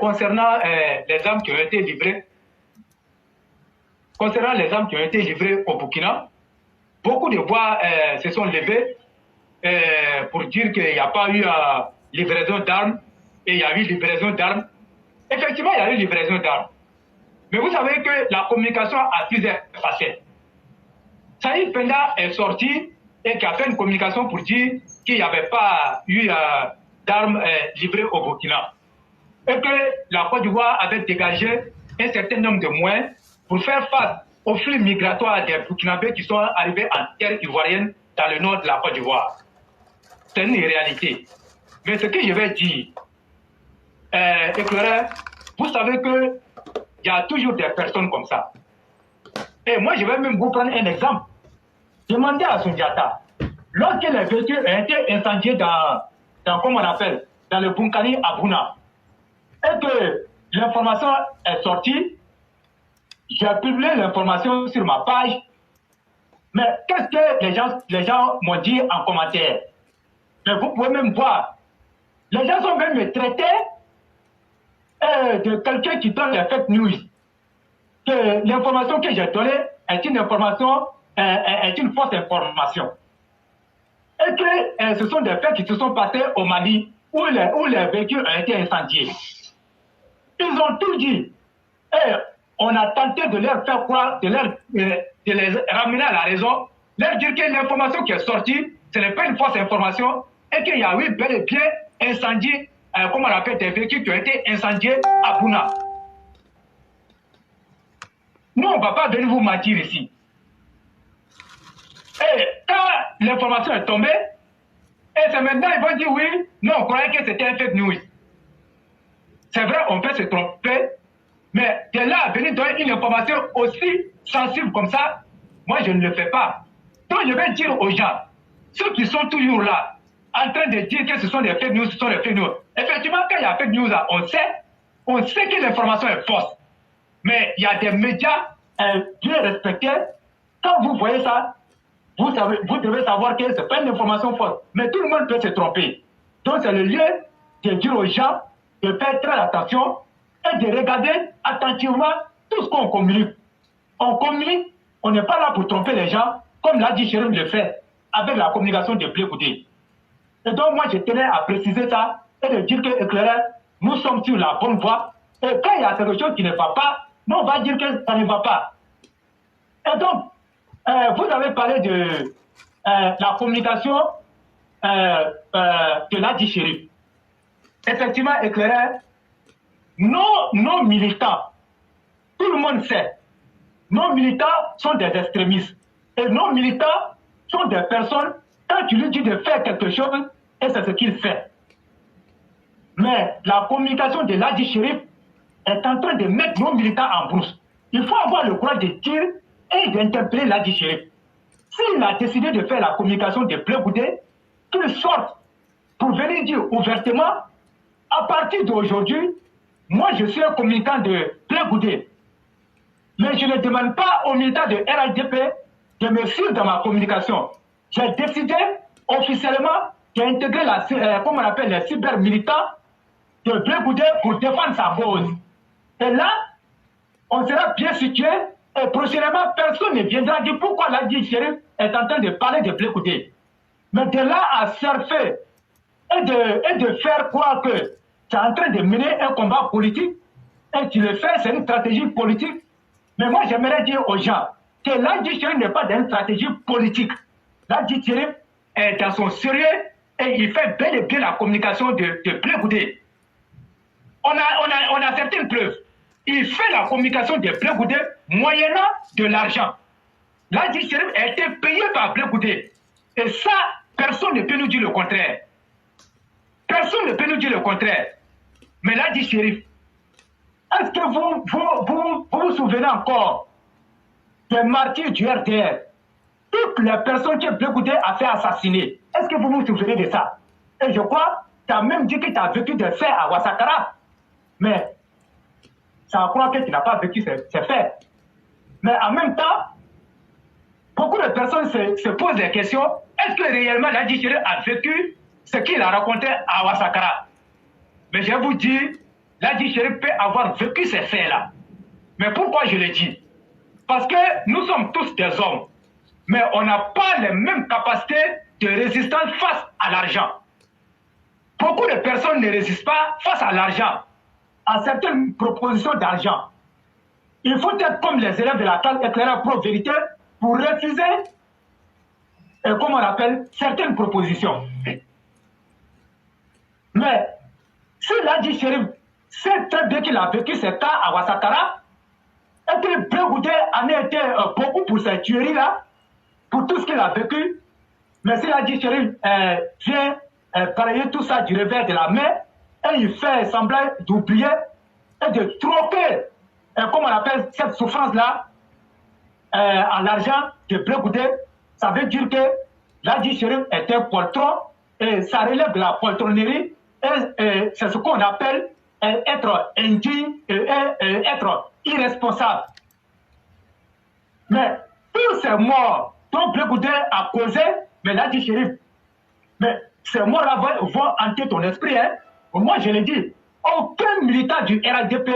concernant les armes qui ont été livrées, au Burkina, beaucoup de voix se sont levées pour dire qu'il n'y a pas eu livraison d'armes et il y a eu livraison d'armes. Effectivement, il y a eu livraison d'armes. Mais vous savez que la communication a plusieurs facettes. Saïd Penda est sorti et qui a fait une communication pour dire qu'il n'y avait pas eu d'armes livrées au Burkina. Et que la Côte d'Ivoire avait dégagé un certain nombre de moyens pour faire face aux flux migratoires des Burkinabés qui sont arrivés en terre ivoirienne dans le nord de la Côte d'Ivoire. C'est une réalité. Mais ce que je vais dire, éclaireur, vous savez qu'il y a toujours des personnes comme ça. Et moi, je vais même vous prendre un exemple. Demandez à Sundiata, lorsque les véhicules ont été incendiés dans comment on appelle, dans le Bunkani à Bouna, et que l'information est sortie, j'ai publié l'information sur ma page, mais qu'est-ce que les gens m'ont dit en commentaire? Mais vous pouvez même voir, les gens sont même traités de quelqu'un qui donne les fake news. Que l'information que j'ai donnée est une information, est une fausse information. Et que ce sont des faits qui se sont passés au Mali où les véhicules ont été incendiés. Ils ont tout dit. Et on a tenté de leur faire croire, de les ramener à la raison, leur dire que l'information qui est sortie, ce n'est pas une fausse information et qu'il y a eu bel et bien incendie, comme on appelle des véhicules qui ont été incendiés à Bouna. Nous, on ne va pas venir vous mentir ici. Et quand l'information est tombée, et c'est maintenant ils vont dire oui, non, on croyait que c'était un fake news. C'est vrai, on peut se tromper, mais de là à venir donner une information aussi sensible comme ça, moi je ne le fais pas. Donc je vais dire aux gens, ceux qui sont toujours là, en train de dire que ce sont des fake news, ce sont des fake news. Effectivement, quand il y a fake news, on sait que l'information est fausse. Mais il y a des médias bien respectés. Quand vous voyez ça, vous devez savoir que ce n'est pas une information fausse. Mais tout le monde peut se tromper. Donc c'est le lieu de dire aux gens de faire très attention et de regarder attentivement tout ce qu'on communique. On communique, on n'est pas là pour tromper les gens, comme l'a dit Chérim le fait, avec la communication de Blé Goudé. Et donc moi je tenais à préciser ça et de dire que éclaireur, nous sommes sur la bonne voie. Et quand il y a quelque chose qui ne va pas, nous on va dire que ça ne va pas. Et donc, vous avez parlé de la communication de l'Adi Chérif. Effectivement, éclaireur, nos militants, tout le monde sait, nos militants sont des extrémistes. Et nos militants sont des personnes, quand tu lui dis de faire quelque chose, et c'est ce qu'il fait. Mais la communication de l'Adi Chérif est en train de mettre nos militants en brousse. Il faut avoir le courage de dire et d'interpeller l'Adi Chérif. S'il a décidé de faire la communication de Blé Goudé, qu'il sorte pour venir dire ouvertement, à partir d'aujourd'hui, moi je suis un communicant de Blé Goudé. Mais je ne demande pas aux militants de RHDP de me suivre dans ma communication. J'ai décidé officiellement d'intégrer comme on appelle les cyber-militants de Blé Goudé pour défendre sa cause. Et là, on sera bien situé et prochainement, personne ne viendra dire pourquoi l'Adi Chérif est en train de parler de Blé Goudé. Mais de là à surfer et de faire croire que tu es en train de mener un combat politique et tu le fais, c'est une stratégie politique. Mais moi, j'aimerais dire aux gens que l'Adi Chérif n'est pas dans une stratégie politique. L'Adi Chérif est dans son sérieux et il fait bel et bien la communication de Blé Goudé. On a certaines preuves. Il fait la communication de Blé Goudé moyennant de l'argent. L'Adi Chérif a été payé par Blé Goudé. Et ça, personne ne peut nous dire le contraire. Personne ne peut nous dire le contraire. Mais l'Adi Chérif, est-ce que vous vous souvenez encore des martyrs du RDR? Toutes les personnes que Blé Goudé a fait assassiner. Est-ce que vous vous souvenez de ça? Et je crois, tu as même dit que tu as vécu des faits à Ouassakara. Mais ça croit que tu n'as pas vécu ces faits. Mais en même temps, beaucoup de personnes se posent des questions. Est-ce que réellement l'Adi Chérif a vécu ce qu'il a raconté à Ouassakara? Mais je vous dis, Ladji Chérif peut avoir vécu ces faits-là. Mais pourquoi je le dis? Parce que nous sommes tous des hommes, mais on n'a pas les mêmes capacités de résistance face à l'argent. Beaucoup de personnes ne résistent pas face à l'argent, à certaines propositions d'argent. Il faut être comme les élèves de la classe éclaireur pro-vérité pour refuser, comme on appelle, certaines propositions. Mais si Ladji Chérif sait très bien qu'il a vécu ces cas à Ouattara, et que Blé Goudé en a été beaucoup pour ces tueries-là, pour tout ce qu'il a vécu, mais si Ladji Chérif vient balayer tout ça du revers de la main, et il fait semblant d'oublier et de troquer, comme on appelle cette souffrance-là, en l'argent de Blé Goudé, ça veut dire que Ladji Chérif est un poltron, et ça relève de la poltronnerie, et c'est ce qu'on appelle être indigne et être irresponsable. Mais tous ces morts dont Blé Goudé a causé, mais Ladji Chérif, mais ces morts-là vont hanter ton esprit. Hein. Moi, je l'ai dit, aucun militant du RADP,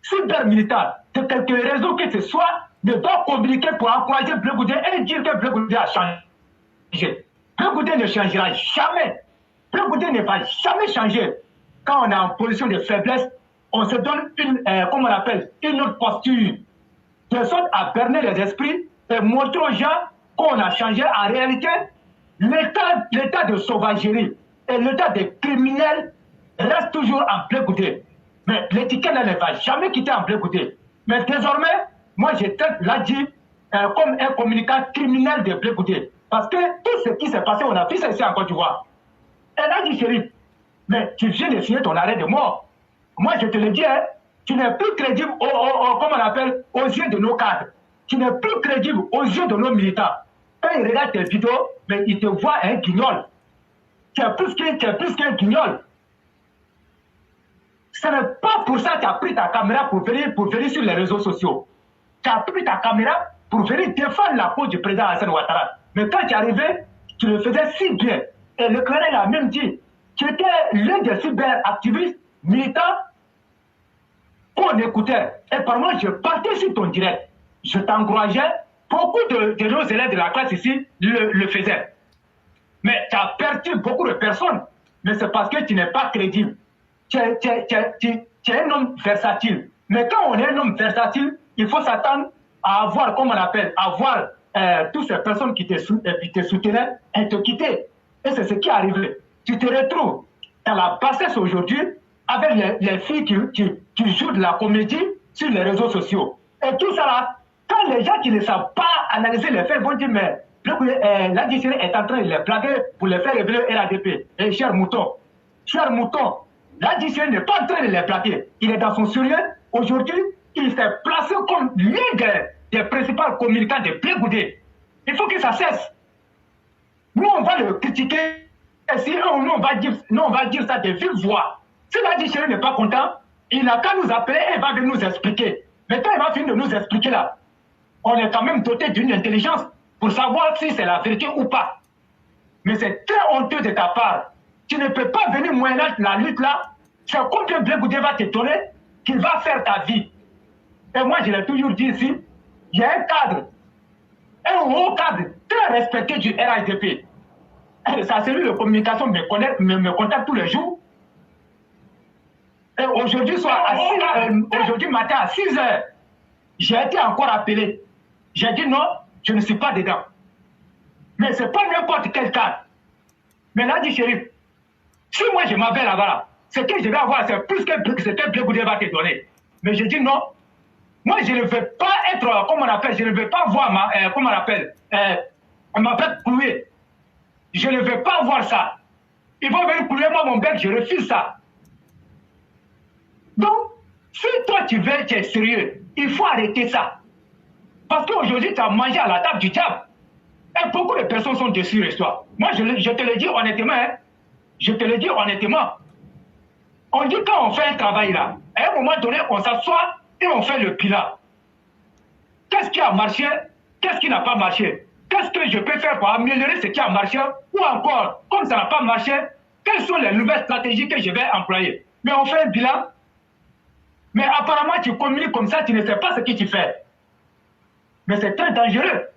super militant, de quelque raison que ce soit, ne doit communiquer pour encourager Blé Goudé et dire que Blé Goudé a changé. Blé Goudé ne changera jamais. Blé Goudé ne va jamais changer. Quand on est en position de faiblesse, on se donne une, comment on appelle, une autre posture, de sorte à berner les esprits et montrer aux gens qu'on a changé. En réalité, l'état de sauvagerie et l'état des criminels reste toujours en Blé Goudé. Mais l'étiquette ne va jamais quitter en Blé Goudé. Mais désormais, moi je traite Ladji comme un communicant criminel de Blé Goudé. Parce que tout ce qui s'est passé, on a vu ça ici en Côte d'Ivoire. Et Ladji Chérif, mais tu viens de signer ton arrêt de mort. Moi, je te le dis, hein, tu n'es plus crédible, comme on appelle, aux yeux de nos cadres. Tu n'es plus crédible aux yeux de nos militants. Quand ils regardent tes vidéos, mais ils te voient un guignol. Tu es plus qu'un guignol. Ce n'est pas pour ça que tu as pris ta caméra pour venir sur les réseaux sociaux. Tu as pris ta caméra pour venir défendre la cause du président Alassane Ouattara. Mais quand tu es arrivé, tu le faisais si bien. Et le Leclerc a même dit, tu étais l'un des cyberactivistes militants qu'on écoutait. Et par moi, je partais sur ton direct. Je t'encourageais. Beaucoup de nos élèves de la classe ici le faisaient. Mais tu as perdu beaucoup de personnes. Mais c'est parce que tu n'es pas crédible. Tu es un homme versatile. Mais quand on est un homme versatile, il faut s'attendre à avoir, comme on appelle, à voir toutes ces personnes qui te soutenaient et te quitter. Et c'est ce qui est arrivé. Tu te retrouves dans la bassesse aujourd'hui avec les filles qui jouent de la comédie sur les réseaux sociaux. Et tout ça là, quand les gens qui ne savent pas analyser les faits vont dire, mais Ladji Chérif est en train de les blaguer pour les faire révéler RADP. Et cher mouton, Ladji Chérif n'est pas en train de les blaguer. Il est dans son sérieux. Aujourd'hui, il s'est placé comme l'un des principaux communicants de Blé Goudé. Il faut que ça cesse. Nous, on va le critiquer. Et si nous, on va dire ça de vive voix. Si Ladji Chérif n'est pas content, il n'a qu'à nous appeler et il va venir nous expliquer. Mais quand il va finir de nous expliquer là, on est quand même doté d'une intelligence pour savoir si c'est la vérité ou pas. Mais c'est très honteux de ta part. Tu ne peux pas venir moyenner la lutte là. C'est combien Blé Goudé va te donner qu'il va faire ta vie. Et moi, je l'ai toujours dit ici, il y a un cadre, un haut cadre très respecté du RADP. Sa cellule de communication me contacte tous les jours. Et aujourd'hui matin à 6 h, j'ai été encore appelé. J'ai dit non, je ne suis pas dedans. Mais ce n'est pas n'importe quel cadre. Mais Ladji Chérif, si moi je m'avais là-bas, ce que je vais avoir, c'est plus que ce que Blé Goudé va te donner. Mais je dis non. Moi, je ne veux pas être, comme on appelle, je ne veux pas voir comment on appelle, ma bec clouée. Je ne veux pas voir ça. Ils vont venir clouer moi mon bec, je refuse ça. Donc, si toi tu es sérieux, il faut arrêter ça. Parce qu'aujourd'hui, tu as mangé à la table du diable. Et beaucoup de personnes sont dessus de toi. Moi, je te le dis honnêtement, hein. Je te le dis honnêtement. On dit quand on fait un travail là, à un moment donné, on s'assoit et on fait le bilan. Qu'est-ce qui a marché? Qu'est-ce qui n'a pas marché? Qu'est-ce que je peux faire pour améliorer ce qui a marché? Ou encore, comme ça n'a pas marché, quelles sont les nouvelles stratégies que je vais employer? Mais on fait un bilan Mais apparemment, tu communiques comme ça, tu ne sais pas ce que tu fais. Mais c'est très dangereux.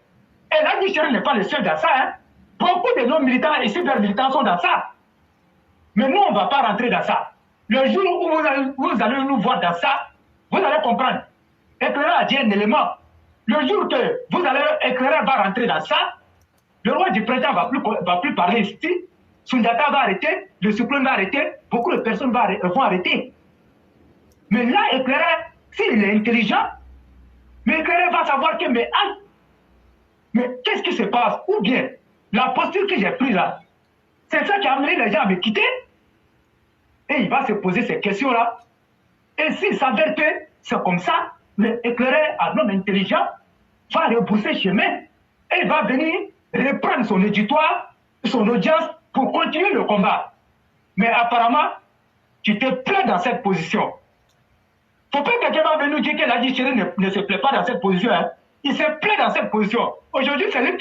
Et l'Adi Chérif n'est pas le seul dans ça. Hein. Beaucoup de non-militants et super-militants sont dans ça. Mais nous, on ne va pas rentrer dans ça. Le jour où vous allez nous voir dans ça, vous allez comprendre. Éclaireur a dit un élément. Le jour que vous allez, Éclaireur va rentrer dans ça, le roi du printemps ne va plus parler ici. Sundiata va arrêter, le Cyclone va arrêter, beaucoup de personnes vont arrêter. Mais là, Éclaireur, s'il est intelligent, mais Éclaireur va savoir que, mais qu'est-ce qui se passe? Ou bien, la posture que j'ai prise là, c'est ça qui a amené les gens à me quitter. Et il va se poser ces questions-là. Et s'il s'avère que c'est comme ça, l'éclaireur, un homme intelligent, va repousser chemin et il va venir reprendre son éditoire, son audience pour continuer le combat. Mais apparemment, tu te plais dans cette position. Faut pas que quelqu'un va venir nous dire que l'Adi Chérif ne se plaît pas dans cette position. Hein. Il se plaît dans cette position. Aujourd'hui, c'est lui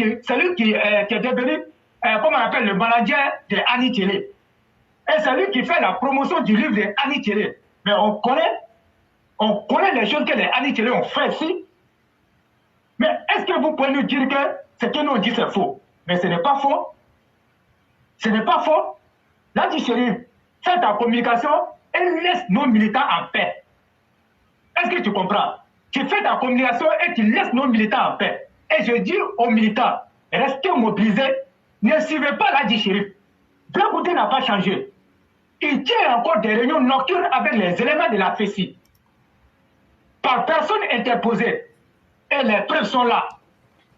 qui est devenu, comment on appelle, le manager de Annie Télé. Et c'est lui qui fait la promotion du livre de Annie Télé. Mais on connaît les choses que les Annie Télé ont fait ici. Mais est-ce que vous pouvez nous dire que ce que nous on dit c'est faux? Mais ce n'est pas faux. Ce n'est pas faux. L'Adi Chérif fait ta communication et laisse nos militants en paix. Est-ce que tu comprends? Tu fais ta communication et tu laisses nos militants en paix. Et je dis aux militants, restez mobilisés, ne suivez pas l'Adi Chérif. Black Goudé n'a pas changé. Il tient encore des réunions nocturnes avec les éléments de la FECI. Par personne interposée. Et les preuves sont là.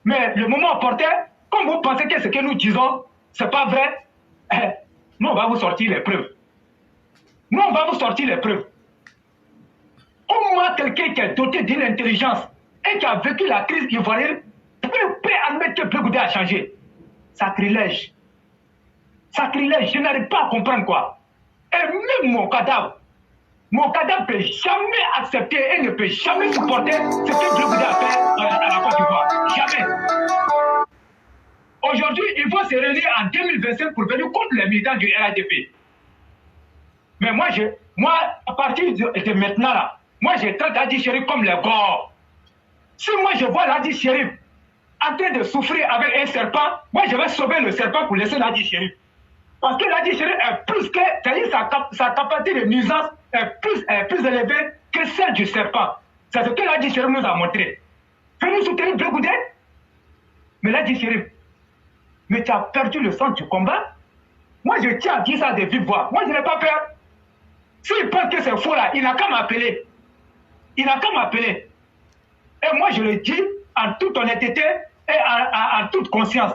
Mais le moment opportun, comme vous pensez que ce que nous disons, ce n'est pas vrai, nous on va vous sortir les preuves. Nous on va vous sortir les preuves. Au moins quelqu'un qui est doté d'une intelligence et qui a vécu la crise ivoirienne peut admettre que Black Goudé a changé. Sacrilège. Sacrilège, je n'arrive pas à comprendre quoi. Et même mon cadavre ne peut jamais accepter et ne peut jamais supporter ce que Black Goudé a fait à la Côte d'Ivoire. Jamais. Aujourd'hui, il faut se réunir en 2025 pour venir contre les militants du RADP. Mais moi, à partir de maintenant, là, moi, je traite l'Adi Chérif comme les corps. Si moi, je vois l'Adi Chérif en train de souffrir avec un serpent, moi, je vais sauver le serpent pour laisser l'Adi Chérif. Parce que l'Adi Chérif est plus que, c'est-à-dire sa capacité de nuisance est plus élevée que celle du serpent. C'est ce que l'Adi Chérif nous a montré. Venez soutenir Black Goudé. Mais l'Adi Chérif, mais tu as perdu le sens du combat. Moi, je tiens à dire ça de vive voix. Moi, je n'ai pas peur. S'il pense que c'est faux là, il n'a qu'à m'appeler. Il n'a qu'à m'appeler. Et moi, je le dis en toute honnêteté et en toute conscience.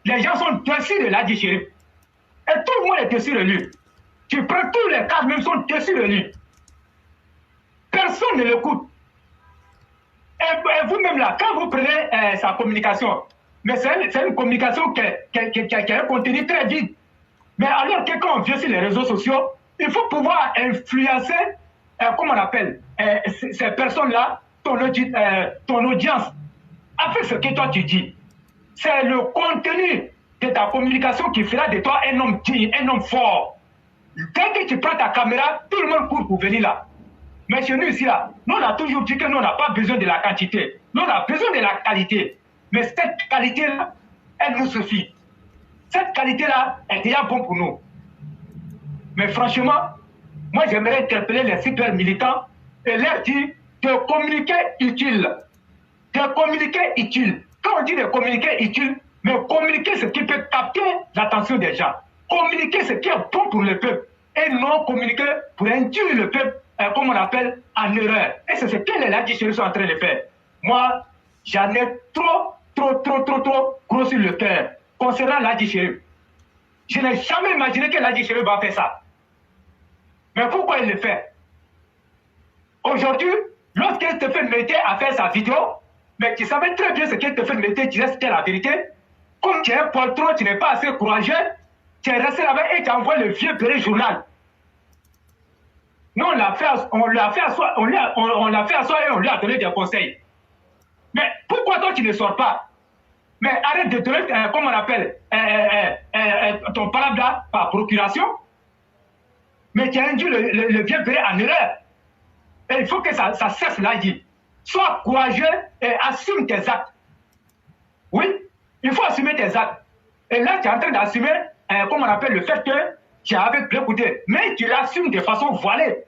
Les gens sont déçus de l'Adi Chérif. Et tout le monde est déçu de lui. Tu prends tous les cas, même sont déçus de lui. Personne ne l'écoute. Et vous-même là, quand vous prenez sa communication, mais c'est une communication qui a un contenu très vide. Mais alors que quand on vient sur les réseaux sociaux, il faut pouvoir influencer, comment on appelle, ces personnes-là, ton audience, avec ce que toi tu dis. C'est le contenu de ta communication qui fera de toi un homme digne, un homme fort. Dès que tu prends ta caméra, tout le monde court pour venir là. Mais chez nous ici, là, nous on a toujours dit que nous on n'a pas besoin de la quantité. Nous on a besoin de la qualité. Mais cette qualité-là, elle nous suffit. Cette qualité-là est déjà bonne pour nous. Mais franchement, moi j'aimerais interpeller les super militants et leur dire de communiquer utile. De communiquer utile. Quand on dit de communiquer utile, mais communiquer ce qui peut capter l'attention des gens. Communiquer ce qui est bon pour le peuple. Et non communiquer pour induire le peuple, comme on appelle, en erreur. Et c'est ce que les L'Adi Chérif sont en train de faire. Moi, j'en ai trop gros sur le cœur concernant l'Adi Chérif. Je n'ai jamais imaginé que l'Adi Chérif va faire ça. Mais pourquoi il le fait? Aujourd'hui, lorsque Stéphane Mété a fait sa vidéo, mais tu savais très bien ce que Stéphane Mété disait, c'était la vérité. Comme tu es un poltron, tu n'es pas assez courageux, tu es resté là-bas et tu as envoyé le vieux Péré journal. Nous, on l'a fait asseoir et on lui a donné des conseils. Mais pourquoi toi tu ne sors pas? Mais arrête de donner, comme on appelle, ton palabra par procuration. Mais tu as induit le vieux Péré en erreur. Et il faut que ça cesse là, dit. Sois courageux et assume tes actes. Oui, il faut assumer tes actes. Et là, tu es en train d'assumer, comme on appelle le fait que tu as avec Blé Goudé. Mais tu l'assumes de façon voilée.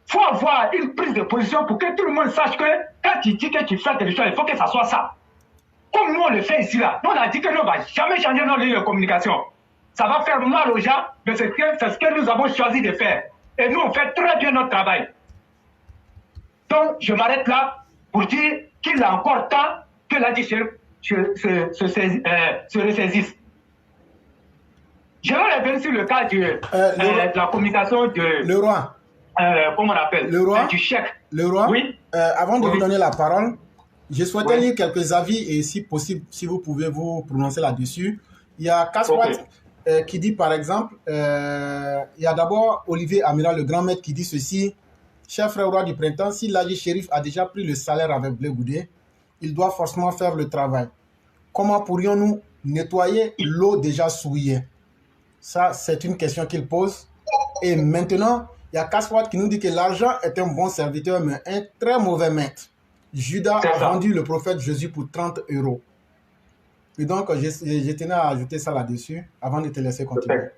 Il faut avoir une prise de position pour que tout le monde sache que quand tu dis que tu fais quelque chose, il faut que ça soit ça. Comme nous, on le fait ici, là. Nous, on a dit que nous, on ne va jamais changer nos lignes de communication. Ça va faire mal aux gens, mais c'est ce que nous avons choisi de faire. Et nous, on fait très bien notre travail. Donc, je m'arrête là pour dire qu'il a encore temps que la DGCRIF se ressaisisse. Je vais revenir sur le cas de la communication de... Le roi. Comment on appelle? Le roi. Du chèque. Le roi. Oui. Avant de vous donner la parole, je souhaitais Oui. lire quelques avis et si possible, si vous pouvez vous prononcer là-dessus. Il y a Kaswat qui dit par exemple, il y a d'abord Olivier Amiral, le grand maître, qui dit ceci. Cher frère roi du printemps, si l'Haji Chérif a déjà pris le salaire avec Blé Goudé, il doit forcément faire le travail. Comment pourrions-nous nettoyer l'eau déjà souillée? Ça, c'est une question qu'il pose. Et maintenant, il y a Kaswat qui nous dit que l'argent est un bon serviteur, mais un très mauvais maître. Judas a vendu le prophète Jésus pour 30 €. Et donc, je tenais à ajouter ça là-dessus avant de te laisser continuer.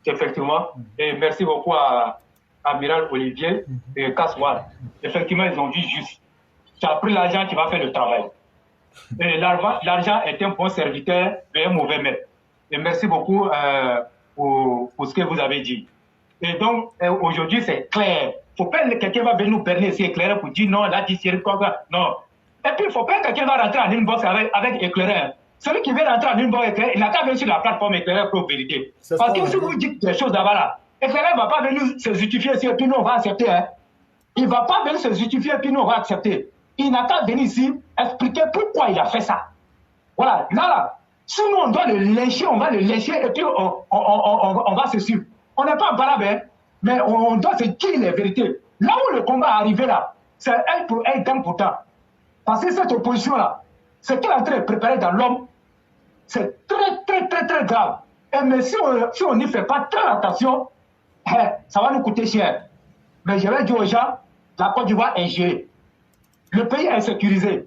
Effectivement. Et merci beaucoup à Amiral Olivier et Kaswat. Effectivement, ils ont dit juste. Tu as pris l'argent, tu vas faire le travail. Et l'argent est un bon serviteur, mais un mauvais maître. Et merci beaucoup pour ce que vous avez dit. Et donc, aujourd'hui, c'est clair. Il ne faut pas que quelqu'un va venir nous berner ici, éclairer pour dire non, là, c'est quoi. Non. Et puis, il ne faut pas que quelqu'un va rentrer en inbox avec éclaireur. Celui qui veut rentrer en inbox éclaireur, il n'a qu'à venir sur la plateforme éclaireur pour vérité. Parce que si vous dites des choses là-bas, là, éclaireur ne va pas venir se justifier ici et puis nous, on va accepter. Hein. Il ne va pas venir se justifier et puis nous, on va accepter. Il n'a qu'à venir ici expliquer pourquoi il a fait ça. Voilà. Là, si nous, on doit le lyncher, on va le lyncher et puis on va se suivre. On n'est pas en parable, hein, mais on doit se dire les vérités. Là où le combat est arrivé, là, c'est un pour un, temps pour temps. Parce que cette opposition-là, ce qu'elle est en train de préparer dans l'homme, c'est très grave. Et mais si on n'y fait pas très attention, ça va nous coûter cher. Mais je vais dire aux gens, la Côte d'Ivoire est gérée. Le pays est sécurisé.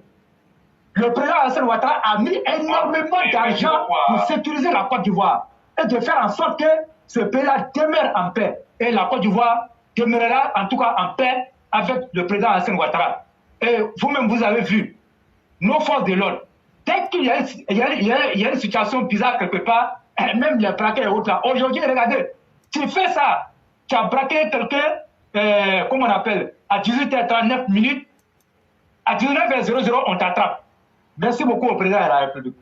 Le président Alassane Ouattara a mis énormément d'argent pour sécuriser la Côte d'Ivoire et de faire en sorte que ce pays-là demeure en paix. Et la Côte d'Ivoire demeurera en tout cas en paix avec le président Alassane Ouattara. Et vous-même, vous avez vu, nos forces de l'ordre, dès qu'il y a une situation bizarre quelque part, même les braquets et autres là, aujourd'hui, regardez, tu fais ça, tu as braqué quelqu'un, comment on appelle, à 18h39 minutes, à 19h00, on t'attrape. Merci beaucoup au président de la République.